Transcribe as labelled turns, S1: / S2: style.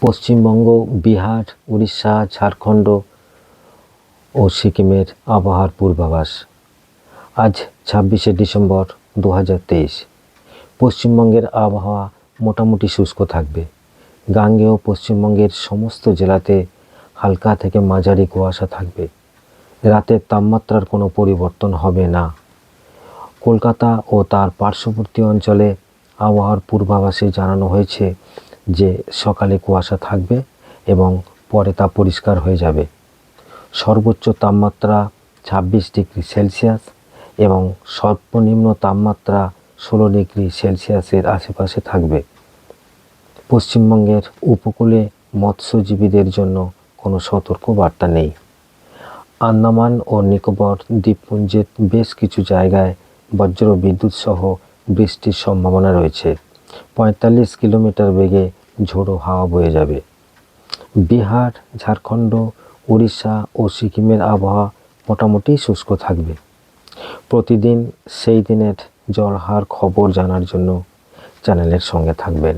S1: পশ্চিমবঙ্গ, বিহার, উড়িষ্যা, ঝাড়খণ্ড ও সিকিমের আবহাওয়ার পূর্বাভাস। আজ 26শে ডিসেম্বর 2023। পশ্চিমবঙ্গের আবহাওয়া মোটামুটি শুষ্ক থাকবে। গাঙ্গেয় পশ্চিমবঙ্গের সমস্ত জেলাতে হালকা থেকে মাঝারি কুয়াশা থাকবে। রাতের তাপমাত্রার কোনো পরিবর্তন হবে না। কলকাতা ও তার পার্শ্ববর্তী অঞ্চলে আবহাওয়ার পূর্বাভাসে জানানো হয়েছে যে সকালে কুয়াশা থাকবে এবং পরে তা পরিষ্কার হয়ে যাবে। সর্বোচ্চ তাপমাত্রা 26 ডিগ্রি সেলসিয়াস এবং সর্বনিম্ন তাপমাত্রা 16 ডিগ্রি সেলসিয়াসের আশেপাশে থাকবে। পশ্চিমবঙ্গের উপকূলে মৎস্যজীবীদের জন্য কোনো সতর্ক বার্তা নেই। আন্দামান ও নিকোবর দ্বীপপুঞ্জের বেশ কিছু জায়গায় বজ্র বিদ্যুৎ সহ বৃষ্টির সম্ভাবনা রয়েছে। 45 কিলোমিটার বেগে ঝোড়ো হাওয়া বয়ে যাবে। বিহার, ঝাড়খণ্ড, উড়িষ্যা ও সিকিমের আবহাওয়া মোটামুটি শুষ্ক থাকবে। প্রতিদিন সেই দিনের জলহার খবর জানার জন্য চ্যানেলের সঙ্গে থাকবেন।